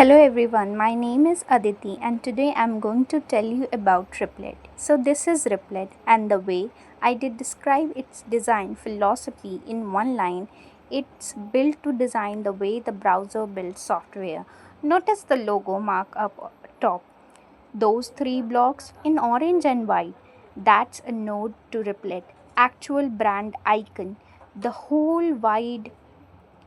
Hello everyone, my name is Aditi and today I'm going to tell you about Replit. So this is Replit and the way I did describe its design philosophy in one line. It's built to design the way the browser builds software. Notice the logo mark up top. Those three blocks in orange and white. That's a node to Replit. Actual brand icon. The whole wide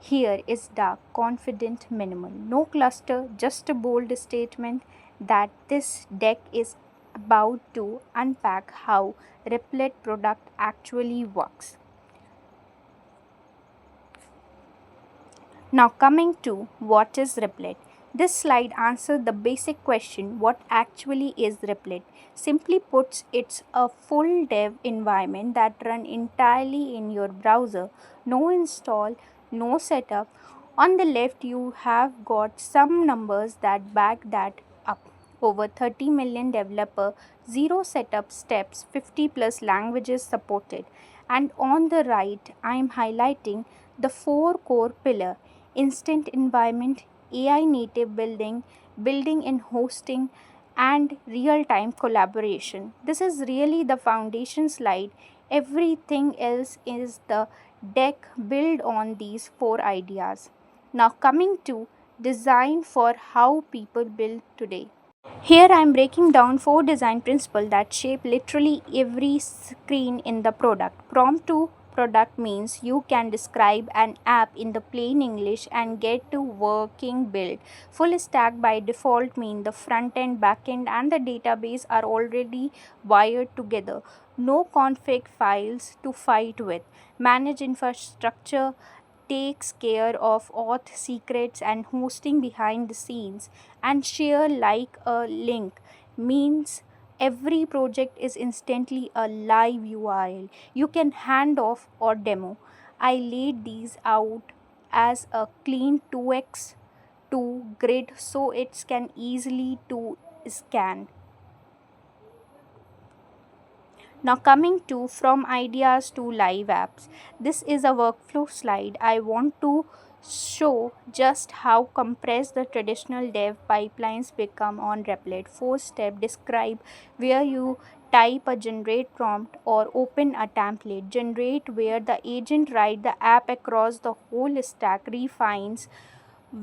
here is the confident minimal. No cluster, just a bold statement that this deck is about to unpack how Replit product actually works. Now coming to what is Replit. This slide answers the basic question what actually is Replit. Simply puts, it's a full dev environment that run entirely in your browser. No install, no setup. On the left you have got some numbers that back that up. Over 30 million developer, 0 setup steps, 50 plus languages supported. And on the right I am highlighting the 4 core pillar: instant environment, AI native building and hosting, and real time collaboration. This is really the foundation slide. Everything else is the deck built on these 4 ideas. Now, coming to design for how people build today. Here I am breaking down 4 design principles that shape literally every screen in the product. Prompt to product means you can describe an app in the plain English and get to working build. Full stack by default mean the front end, back end and the database are already wired together. No config files to fight with. Manage infrastructure takes care of auth secrets and hosting behind the scenes, and share like a link means every project is instantly a live URL you can hand off or demo. I laid these out as a clean 2x 2 grid so it can easily to scan. Now coming to from ideas to live apps. This is a workflow slide. I want to show just how compressed the traditional dev pipelines become on Replit. 4 step describe where you type a generate prompt or open a template. Generate where the agent write the app across the whole stack. Refines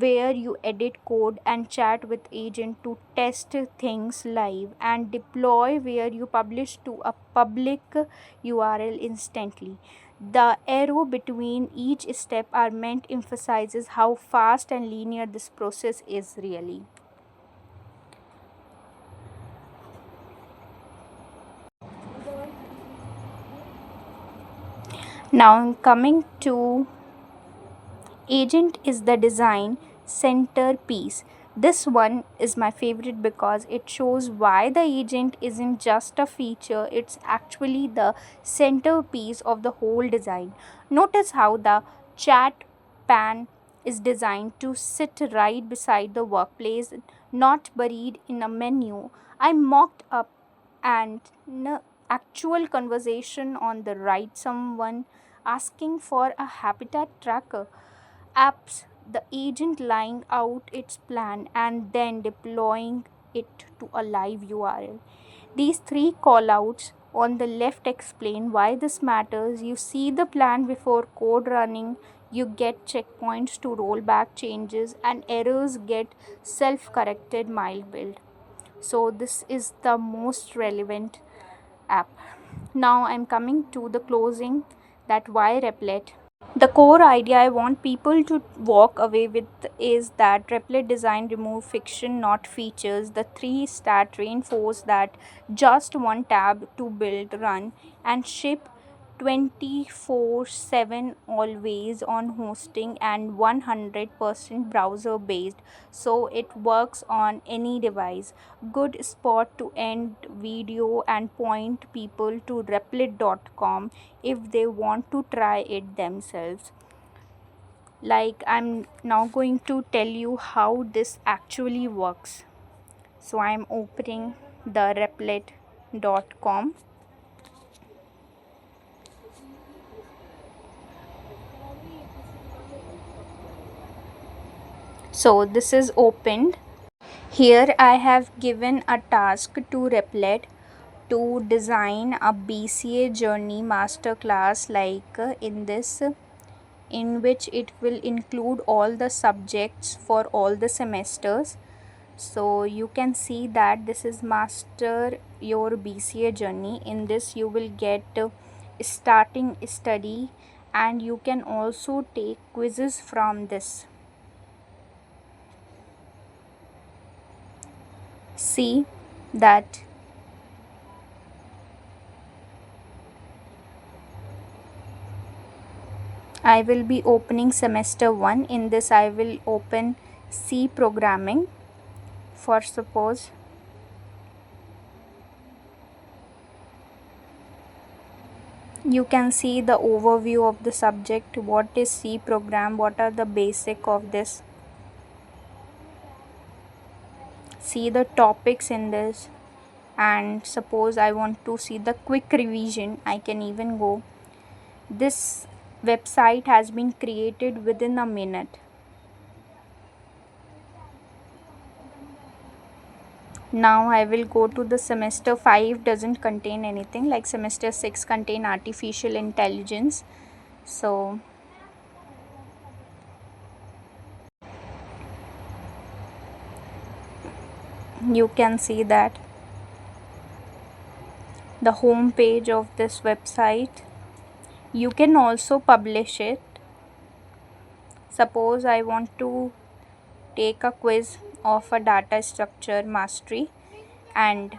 where you edit code and chat with agent to test things live, and deploy where you publish to a public URL instantly. The arrow between each step are meant emphasizes how fast and linear this process is really. Now coming to agent is the design centerpiece. This one is my favorite because it shows why the agent isn't just a feature, it's actually the centerpiece of the whole design. Notice how the chat pan is designed to sit right beside the workplace, not buried in a menu. I mocked up and actual conversation on the right, someone asking for a habitat tracker apps, the agent laying out its plan and then deploying it to a live URL. These 3 callouts on the left explain why this matters. You see the plan before code running, you get checkpoints to roll back changes, and errors get self corrected mild build. So, this is the most relevant app. Now, I'm coming to the closing that why Replit. The core idea I want people to walk away with is that Replit design remove fiction, not features. The 3 stat reinforce that just one tab to build, run, and ship 24/7 always on hosting and 100% browser based, so it works on any device. Good spot to end video and point people to replit.com if they want to try it themselves. Like, I'm now going to tell you how this actually works. So I'm opening the replit.com. So this is opened. Here I have given a task to Replit to design a BCA journey masterclass, like in this, in which it will include all the subjects for all the semesters. So you can see that this is master your BCA journey. In this you will get starting study, and you can also take quizzes from this. See that I will be opening semester 1. In this I will open C programming. For suppose you can see the overview of the subject, what is C program, what are the basic of this, see the topics in this. And suppose I want to see the quick revision, I can even go. This website has been created within a minute. Now I will go to the semester 5 doesn't contain anything, like semester 6 contain artificial intelligence. So you can see that the home page of this website. You can also publish it. Suppose I want to take a quiz of a data structure mastery, and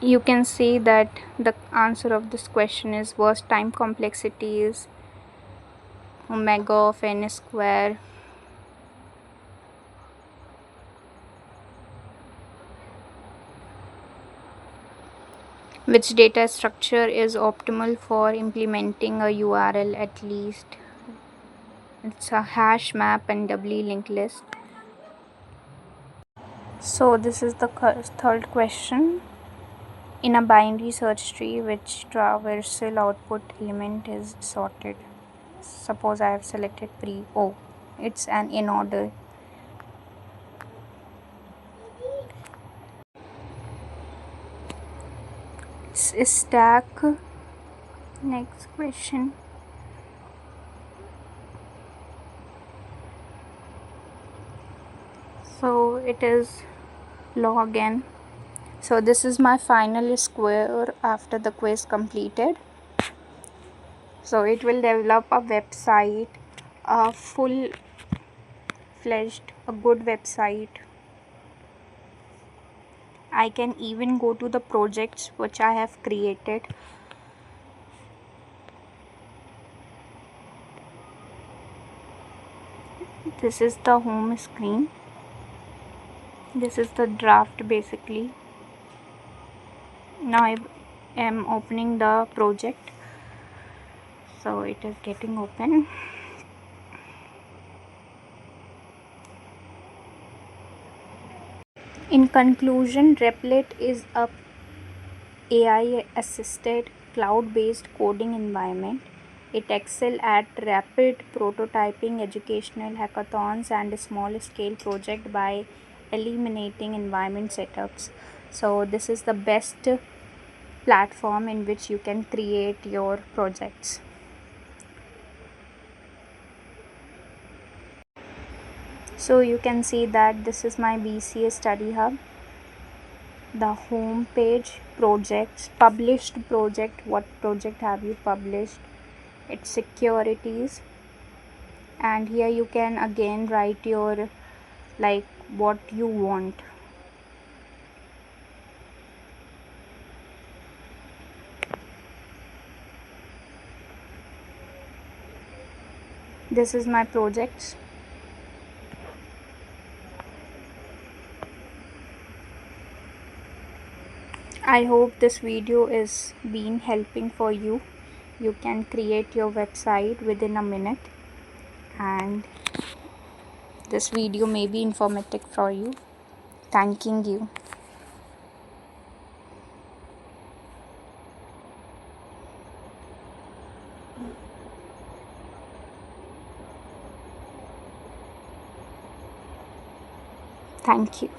you can see that the answer of this question is, was time complexity is omega of n square. Which data structure is optimal for implementing a URL at least? It's a hash map and doubly linked list. So this is the third question. In a binary search tree, which traversal output element is sorted? Suppose I have selected pre. Oh, it's an in order. Stack. Next question. So it is log n. So this is my final score after the quiz completed. So it will develop a website, a full-fledged, a good website. I can even go to the projects which I have created. This is the home screen. This is the draft basically. Now I am opening the project. So it is getting open. In conclusion, Replit is a AI assisted cloud-based coding environment. It excels at rapid prototyping, educational hackathons, and small-scale projects by eliminating environment setups. So this is the best platform in which you can create your projects. So you can see that this is my BCA study hub. The home page, projects, published project, what project have you published, its securities, and here you can again write your, like, what you want. This is my projects. I hope this video is been helping for you. You can create your website within a minute, and this video may be informative for you. Thanking you. Thank you.